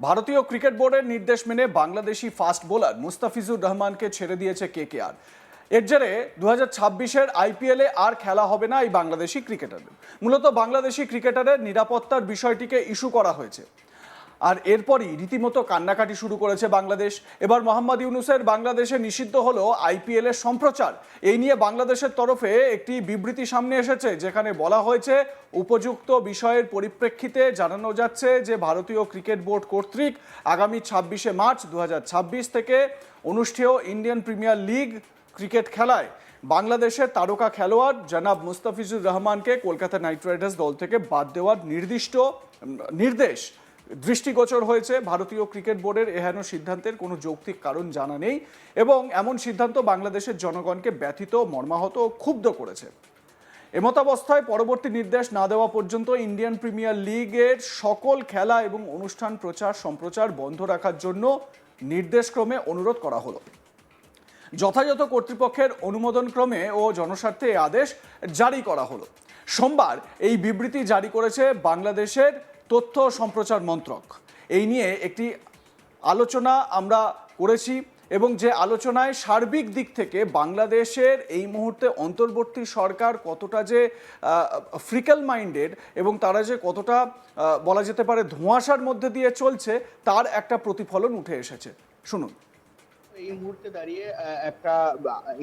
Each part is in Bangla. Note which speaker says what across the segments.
Speaker 1: ভারতীয় ক্রিকেট বোর্ডের নির্দেশ মেনে বাংলাদেশি ফাস্ট বোলার মুস্তাফিজুর রহমানকে ছেড়ে দিয়েছে কেকেআর। এর জেরে 2026-এর আইপিএলে আর খেলা হবে না এই বাংলাদেশি ক্রিকেটারদের। মূলত বাংলাদেশি ক্রিকেটারের নিরাপত্তার বিষয়টিকে ইস্যু করা হয়েছে, আর এরপরই রীতিমতো কান্নাকাটি শুরু করেছে বাংলাদেশ। এবার মোহাম্মদ ইউনুসের বাংলাদেশে নিষিদ্ধ হলো আইপিএল এর সম্প্রচার। এই নিয়ে বাংলাদেশের তরফে একটি বিবৃতি সামনে এসেছে, যেখানে বলা হয়েছে উপযুক্ত বিষয়ের পরিপ্রেক্ষিতে জানানো যাচ্ছে যে ভারতীয় ক্রিকেট বোর্ড কর্তৃক আগামী 26শে মার্চ 2026 থেকে অনুষ্ঠেয় ইন্ডিয়ান প্রিমিয়ার লিগ ক্রিকেট খেলায় বাংলাদেশের তারকা খেলোয়াড় জনাব মুস্তাফিজুর রহমানকে কলকাতা নাইট রাইডার্স দল থেকে বাদ দেওয়ার নির্দেশ দৃষ্টিগোচর হয়েছে। ভারতীয় ক্রিকেট বোর্ডের এহেন সিদ্ধান্তের কোনো যৌক্তিক কারণ জানা নেই এবং এমন সিদ্ধান্ত বাংলাদেশের জনগণকে ব্যথিত, মর্মাহত ও ক্ষুব্ধ করেছে। এমতাবস্থায় পরবর্তী নির্দেশ না দেওয়া পর্যন্ত ইন্ডিয়ান প্রিমিয়ার লিগের সকল খেলা এবং অনুষ্ঠান সম্প্রচার বন্ধ রাখার জন্য নির্দেশক্রমে অনুরোধ করা হলো। যথাযথ কর্তৃপক্ষের অনুমোদনক্রমে ও জনস্বার্থে এই আদেশ জারি করা হলো। সোমবার এই বিবৃতি জারি করেছে বাংলাদেশের তথ্য সম্প্রচার মন্ত্রক। এই নিয়ে একটি আলোচনা আমরা করেছি এবং যে আলোচনায় সার্বিক দিক থেকে বাংলাদেশের এই মুহূর্তে অন্তর্বর্তী সরকার কতটা যে ফ্রিকেল মাইন্ডেড এবং তারা যে কতটা বলা যেতে পারে ধোঁয়াশার মধ্যে দিয়ে চলছে, তার একটা প্রতিফলন উঠে এসেছে। শুনুন।
Speaker 2: এই মুহূর্তে দাঁড়িয়ে একটা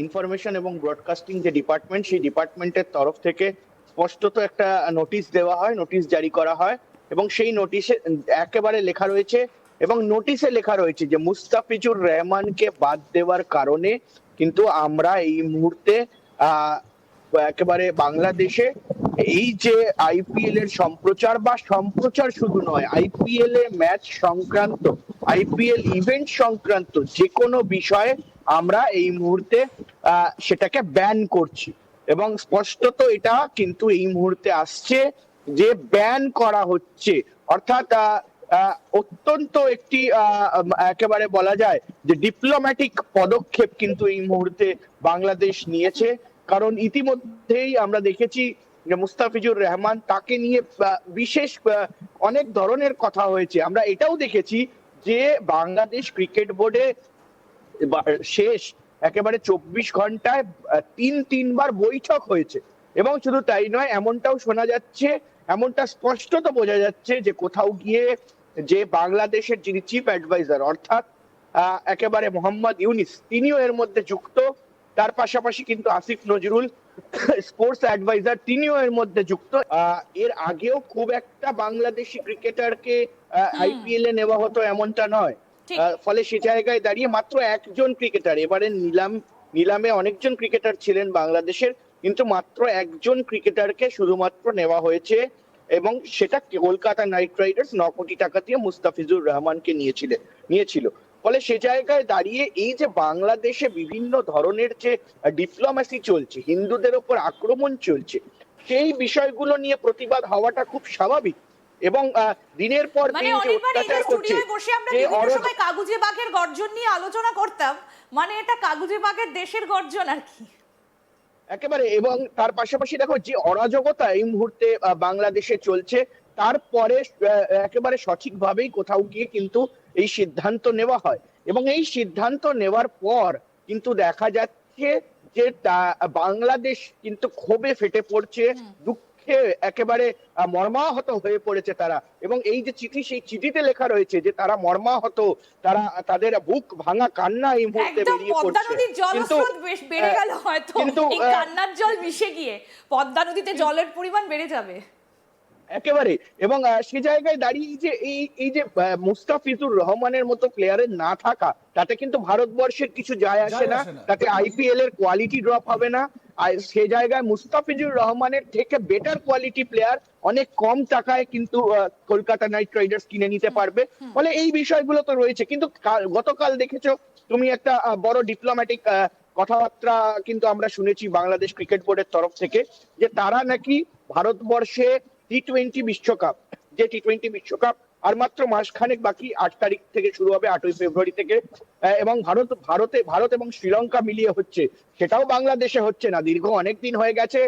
Speaker 2: ইনফরমেশন এবং ব্রডকাস্টিং যে ডিপার্টমেন্ট, সেই ডিপার্টমেন্টের তরফ থেকে স্পষ্টত একটা নোটিশ দেওয়া হয়, নোটিশ জারি করা হয় এবং সেই নোটিশে একেবারে লেখা রয়েছে এবং নোটিশে লেখা রয়েছে যে মুস্তাফিজুর রহমানকে বাদ দেওয়ার কারণে কিন্তু আমরা এই মুহূর্তে একেবারে বাংলাদেশে এই যে আইপিএল এর সম্প্রচার শুধু নয়, আইপিএল এর ম্যাচ সংক্রান্ত, আইপিএল ইভেন্ট সংক্রান্ত যে কোনো বিষয়ে আমরা এই মুহূর্তে সেটাকে ব্যান করছি এবং স্পষ্টত এটা কিন্তু এই মুহূর্তে আসছে যে ব্যান করা হচ্ছে। অর্থাৎ অত্যন্ত একটি একেবারে বলা যায় যে ডিপ্লোম্যাটিক পদক্ষেপ কিন্তু এই মুহূর্তে বাংলাদেশ নিয়েছে। কারণ ইতিমধ্যেই আমরা দেখেছি যে মুস্তাফিজুর রহমান, তাকে নিয়ে বিশেষ অনেক ধরনের কথা হয়েছে। আমরা এটাও দেখেছি যে বাংলাদেশ ক্রিকেট বোর্ডে শেষ একেবারে 24 ঘন্টায় তিনবার বৈঠক হয়েছে এবং শুধু তাই নয়, এমনটাও শোনা যাচ্ছে, এমনটা স্পষ্টত বোঝা যাচ্ছে যে কোথাও গিয়ে যে বাংলাদেশের যিনি চিফ অ্যাডভাইজার অর্থাৎ একেবারে মোহাম্মদ ইউনুস, তিনিও এর মধ্যে যুক্ত। তার পাশাপাশি কিন্তু আসিফ নজরুল স্পোর্টস অ্যাডভাইজার, তিনিও এর মধ্যে যুক্ত। এর আগেও খুব একটা বাংলাদেশি ক্রিকেটারকে আইপিএল এ নেওয়া হতো এমনটা নয়। ফলে সে জায়গায় দাঁড়িয়ে মাত্র একজন ক্রিকেটার, এবারে নিলামে অনেকজন ক্রিকেটার ছিলেন বাংলাদেশের, কিন্তু মাত্র একজন ক্রিকেটারকে শুধুমাত্র নেওয়া হয়েছে এবং সেটা কলকাতা নাইট রাইডার্স 9 কোটি টাকা দিয়ে মুস্তাফিজুর রহমানকে নিয়েছিল। ফলে সে জায়গায় দাঁড়িয়ে এই যে বাংলাদেশে বিভিন্ন ধরনের যে ডিপ্লোম্যাসি চলছে, হিন্দুদের ওপর আক্রমণ চলছে, সেই বিষয়গুলো নিয়ে প্রতিবাদ হওয়াটা খুব স্বাভাবিক এবং দিনের পর দিন যে অত্যাচার করছে,
Speaker 3: যে সময় কাগুজে বাঘের গর্জন নিয়ে আলোচনা করতাম, মানে এটা কাগুজে বাঘের দেশের গর্জন আর কি
Speaker 2: একেবারে। এবং তার পাশাপাশি দেখো যে অরাজকতা এই মুহূর্তে বাংলাদেশে চলছে, তারপরে একেবারে সঠিকভাবেই কোথাও গিয়ে কিন্তু এই সিদ্ধান্ত নেওয়া হয় এবং এই সিদ্ধান্ত নেওয়ার পর কিন্তু দেখা যাচ্ছে যে বাংলাদেশ কিন্তু ক্ষোভে ফেটে পড়ছে, দুঃখে একেবারে মর্মাহত হয়ে পড়েছে তারা। এবং এই যে চিঠি, সেই চিঠিতে লেখা রয়েছে যে তারা মর্মাহত, তাদের বুক ভাঙা কান্না এই মুহূর্তে বেরিয়ে পড়ছে।
Speaker 3: কিন্তু কান্নার জল মিশে গিয়ে পদ্মা নদীতে জলের পরিমাণ বেড়ে যাবে
Speaker 2: একেবারে। এবং সে জায়গায় দাঁড়িয়ে যে এই যে মুস্তাফিজুর রহমানের মতো প্লেয়ারের না থাকা, তাতে কিন্তু ভারতবর্ষের কিছু যায় আসে না, তাতে আইপিএল এর কোয়ালিটি ড্রপ হবে না। আর সে জায়গায় মুস্তাফিজুর রহমানের থেকে বেটার কোয়ালিটি প্লেয়ার অনেক কম টাকায় কিন্তু কলকাতা নাইট রাইডার্স কিনে নিতে পারবে। ফলে এই বিষয়গুলো তো রয়েছে। কিন্তু গতকাল দেখেছো তুমি, একটা বড় ডিপ্লোম্যাটিক কথাবার্তা কিন্তু আমরা শুনেছি বাংলাদেশ ক্রিকেট বোর্ডের তরফ থেকে, যে তারা নাকি ভারতবর্ষে টি-20 বিশ্বকাপ, যে টি-20 বিশ্বকাপ আর মাত্র মাসখানেক বাকি, 8 তারিখ থেকে শুরু হবে, 8ই ফেব্রুয়ারি থেকে, এবং ভারত এবং শ্রীলঙ্কা মিলিয়ে হচ্ছে, সেটাও বাংলাদেশে হচ্ছে না। দীর্ঘ অনেক দিন হয়ে গেছে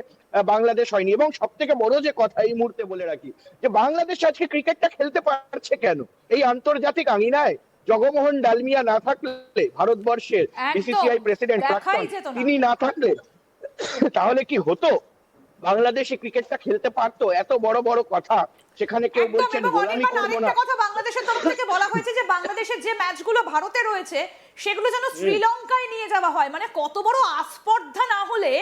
Speaker 2: বাংলাদেশ হয়নি। এবং সব থেকে বড় যে কথা এই মুহূর্তে বলে রাখি, যে বাংলাদেশ আজকে ক্রিকেটটা খেলতে পারছে কেন? এই আন্তর্জাতিক আঙিনায় জগমোহন ডালমিয়া না থাকলে, ভারতবর্ষের
Speaker 3: একদম
Speaker 2: বিসিসিআই প্রেসিডেন্ট
Speaker 3: দেখাই
Speaker 2: প্রাক্তন,
Speaker 3: যেত না।
Speaker 2: তিনি না থাকলে তাহলে কি হতো? বাংলাদেশে ক্রিকেটটা খেলতে পারতো? এত বড় বড় কথা, সেখানে কেউ
Speaker 3: একদম।
Speaker 2: বলছেন
Speaker 3: এবং
Speaker 2: গোলামি
Speaker 3: অনির্বাণ,
Speaker 2: করবো না।
Speaker 3: আরেকটা কথা বাংলাদেশের তরফ থেকে বলা হয়েছে যে বাংলাদেশের যে ম্যাচগুলো ভারতে রয়েছে সেগুলো যেন শ্রীলঙ্কায় নিয়ে যাওয়া হয়। মানে কত বড় আস্পর্ধা না হলে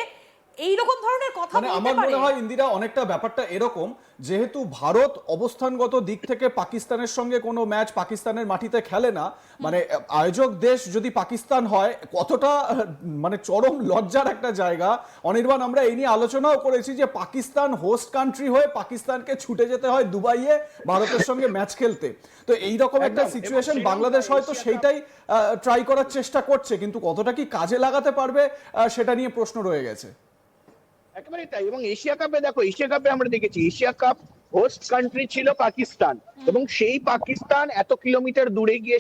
Speaker 3: এইরকম ধরনের কথা
Speaker 1: মানে
Speaker 3: বলতে
Speaker 1: আমার
Speaker 3: পারে?
Speaker 1: মনে হয় ইন্দিরা অনেকটা ব্যাপারটা এরকম, যেহেতু ভারত অবস্থানগত দিক থেকে পাকিস্তানের সঙ্গে কোনো ম্যাচ পাকিস্তানের মাটিতে খেলে না, মানে আয়োজক দেশ যদি পাকিস্তান হয়, কতটা মানে চরম লজ্জার একটা জায়গা। অনির্বাণ, আমরা এই নিয়ে আলোচনাও করেছি যে পাকিস্তান হোস্ট কান্ট্রি হয়ে পাকিস্তানকে ছুটে যেতে হয় দুবাইয়ে ভারতের সঙ্গে ম্যাচ খেলতে। তো এইরকম একটা
Speaker 2: একদম।
Speaker 1: সিচুয়েশন
Speaker 2: এবং
Speaker 1: বাংলাদেশ হয়তো
Speaker 2: এশিয়া কাপ-
Speaker 1: সেইটাই ট্রাই করার চেষ্টা করছে, কিন্তু কতটা কি কাজে লাগাতে পারবে সেটা নিয়ে প্রশ্ন রয়ে গেছে।
Speaker 2: একেবারে তাই। এবং এশিয়া কাপে দেখো, এশিয়া কাপে আমরা দেখেছি এশিয়া কাপ হোস্ট কান্ট্রি ছিল পাকিস্তান, এবং সেই পাকিস্তান এত কিলোমিটার দূরে গিয়ে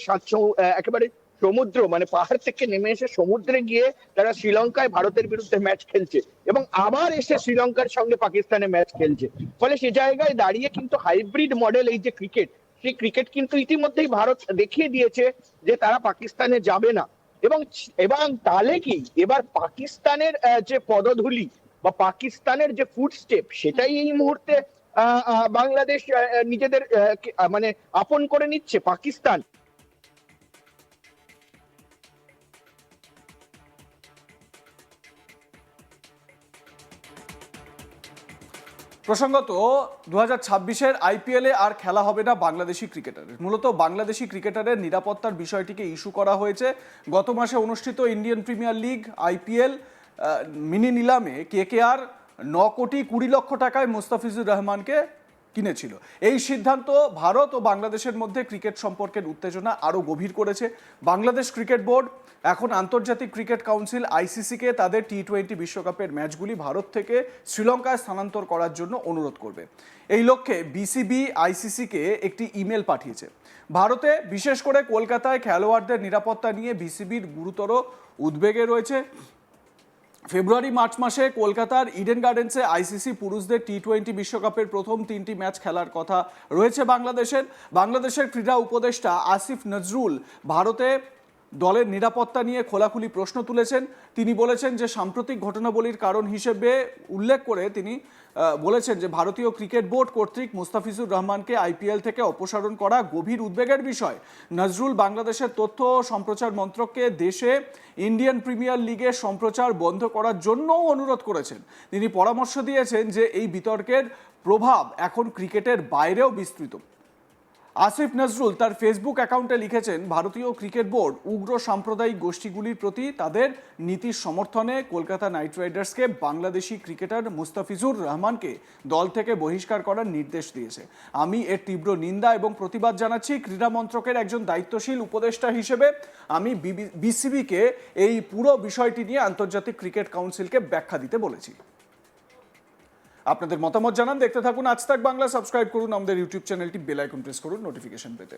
Speaker 2: একেবারে সমুদ্র, মানে পাহাড় থেকে নেমে এসে সমুদ্রে গিয়ে তারা শ্রীলঙ্কায় ভারতের বিরুদ্ধে ম্যাচ খেলছে, এবং আবার এসে শ্রীলঙ্কার সঙ্গে পাকিস্তানে ম্যাচ খেলছে। ফলে সে জায়গায় দাঁড়িয়ে কিন্তু হাইব্রিড মডেল এই যে ক্রিকেট, সেই ক্রিকেট কিন্তু ইতিমধ্যেই ভারত দেখিয়ে দিয়েছে যে তারা পাকিস্তানে যাবে না। এবং এবং তাহলে কি এবার পাকিস্তানের যে পদধূলি বা পাকিস্তানের যে ফুটস্টেপ, সেটাই এই মুহূর্তে বাংলাদেশ নিজেদের মানে আপন করে নিচ্ছে পাকিস্তান।
Speaker 1: প্রসঙ্গত 2026-এর আইপিএলে আর খেলা হবে না বাংলাদেশি ক্রিকেটারের। মূলত বাংলাদেশি ক্রিকেটারের নিরাপত্তার বিষয়টিকে ইস্যু করা হয়েছে। গত মাসে অনুষ্ঠিত Indian premier league IPL mini নিলামে কেকেআর 9,20,00,000 টাকায় মুস্তাফিজুর রহমানকে কিনেছিল। এই সিদ্ধান্ত ভারত ও বাংলাদেশের মধ্যে ক্রিকেট সম্পর্কের উত্তেজনা আরও গভীর করেছে। বাংলাদেশ ক্রিকেট বোর্ড এখন আন্তর্জাতিক ক্রিকেট কাউন্সিল আইসিসিকে তাদের টি-20 বিশ্বকাপের ম্যাচগুলি ভারত থেকে শ্রীলঙ্কায় স্থানান্তর করার জন্য অনুরোধ করবে। এই লক্ষ্যে বিসিবি আইসিসিকে একটি ইমেল পাঠিয়েছে। ভারতে, বিশেষ করে কলকাতায় খেলোয়াড়দের নিরাপত্তা নিয়ে বিসিবির গুরুতর উদ্বেগে রয়েছে। ফেব্রুয়ারি-মার্চ মাসে কলকাতার ইডেন গার্ডেন্সে আইসিসি পুরুষদের টি-20 বিশ্বকাপের প্রথম 3টি ম্যাচ খেলার কথা রয়েছে বাংলাদেশের ক্রীড়া উপদেষ্টা আসিফ নজরুল ভারতে দলের নিরাপত্তা নিয়ে খোলাখুলি প্রশ্ন তুলেছেন। তিনি বলেছেন যে সাম্প্রতিক ঘটনাবলীর কারণ হিসেবে উল্লেখ করে তিনি বলেছেন যে ভারতীয় ক্রিকেট বোর্ড কর্তৃক মুস্তাফিজুর রহমানকে আইপিএল থেকে অপসারণ করা গভীর উদ্বেগের বিষয়। নজরুল বাংলাদেশের তথ্য ও সম্প্রচার মন্ত্রককে দেশে ইন্ডিয়ান প্রিমিয়ার লিগের সম্প্রচার বন্ধ করার জন্যও অনুরোধ করেছেন। তিনি পরামর্শ দিয়েছেন যে এই বিতর্কের প্রভাব এখন ক্রিকেটের বাইরেও বিস্তৃত। আসিফ নজরুল তার ফেসবুক অ্যাকাউন্টে লিখেছেন, ভারতীয় ক্রিকেট বোর্ড উগ্র সাম্প্রদায়িক গোষ্ঠীগুলির প্রতি তাদের নীতির সমর্থনে কলকাতা নাইট রাইডার্সকে বাংলাদেশি ক্রিকেটার মুস্তাফিজুর রহমানকে দল থেকে বহিষ্কার করার নির্দেশ দিয়েছে। আমি এর তীব্র নিন্দা এবং প্রতিবাদ জানাচ্ছি। ক্রীড়া মন্ত্রকের একজন দায়িত্বশীল উপদেষ্টা হিসেবে আমি বিসিবিকে এই পুরো বিষয়টি নিয়ে আন্তর্জাতিক ক্রিকেট কাউন্সিলকে ব্যাখ্যা দিতে বলেছি। আপনাদের মতামত জানান। দেখতে থাকুন আজ তাক বাংলা। সাবস্ক্রাইব করুন আমাদের ইউটিউব চ্যানেলটি, বেল আইকন প্রেস করুন নোটিফিকেশন পেতে।